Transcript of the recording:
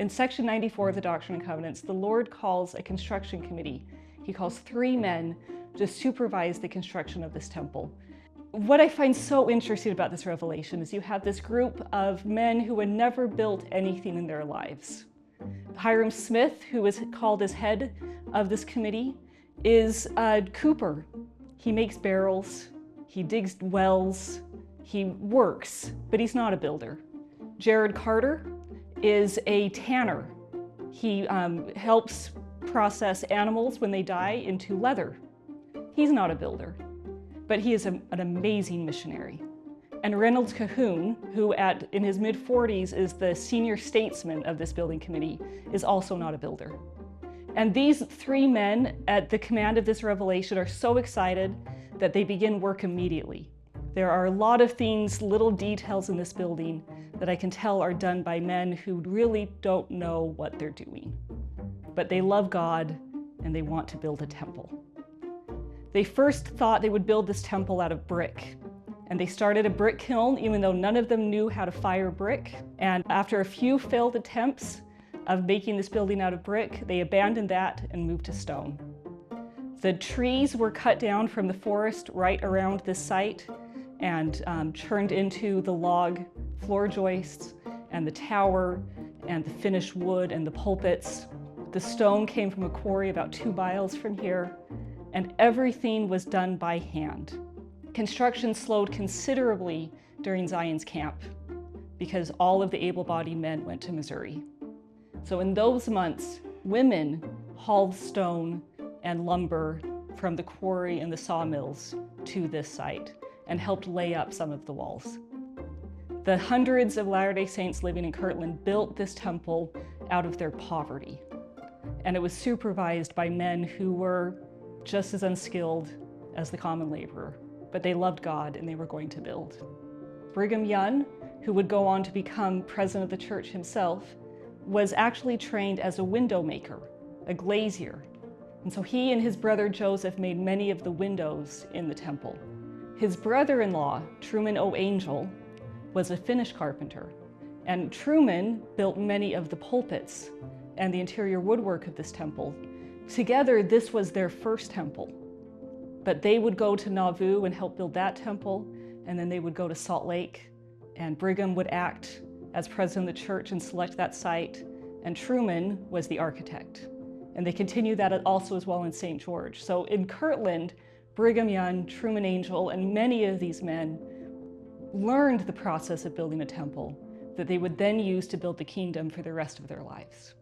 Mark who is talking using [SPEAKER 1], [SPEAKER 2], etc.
[SPEAKER 1] In section 94 of the Doctrine and Covenants, the Lord calls a construction committee. He calls 3 men to supervise the construction of this temple. What I find so interesting about this revelation is you have this group of men who had never built anything in their lives. Hiram Smith, who is called as head of this committee, is a cooper. He makes barrels, he digs wells, he works, but he's not a builder. Jared Carter is a tanner. He helps process animals when they die into leather. He's not a builder, but he is an amazing missionary. And Reynolds Cahoon, who in his mid-40s is the senior statesman of this building committee, is also not a builder. And these 3 men at the command of this revelation are so excited that they begin work immediately. There are a lot of things, little details in this building that I can tell are done by men who really don't know what they're doing. But they love God and they want to build a temple. They first thought they would build this temple out of brick. And they started a brick kiln, even though none of them knew how to fire brick. And after a few failed attempts of making this building out of brick, they abandoned that and moved to stone. The trees were cut down from the forest right around this site and turned into the log floor joists and the tower and the finished wood and the pulpits. The stone came from a quarry about 2 miles from here, and everything was done by hand. Construction slowed considerably during Zion's camp because all of the able-bodied men went to Missouri. So in those months, women hauled stone and lumber from the quarry and the sawmills to this site and helped lay up some of the walls. The hundreds of Latter-day Saints living in Kirtland built this temple out of their poverty. And it was supervised by men who were just as unskilled as the common laborer. But they loved God and they were going to build. Brigham Young, who would go on to become president of the church himself, was actually trained as a window maker, a glazier. And so he and his brother Joseph made many of the windows in the temple. His brother-in-law, Truman O. Angel, was a finish carpenter. And Truman built many of the pulpits and the interior woodwork of this temple. Together, this was their first temple. But they would go to Nauvoo and help build that temple, and then they would go to Salt Lake, and Brigham would act as president of the church and select that site, and Truman was the architect. And they continued that also as well in St. George. So in Kirtland, Brigham Young, Truman Angel, and many of these men learned the process of building a temple that they would then use to build the kingdom for the rest of their lives.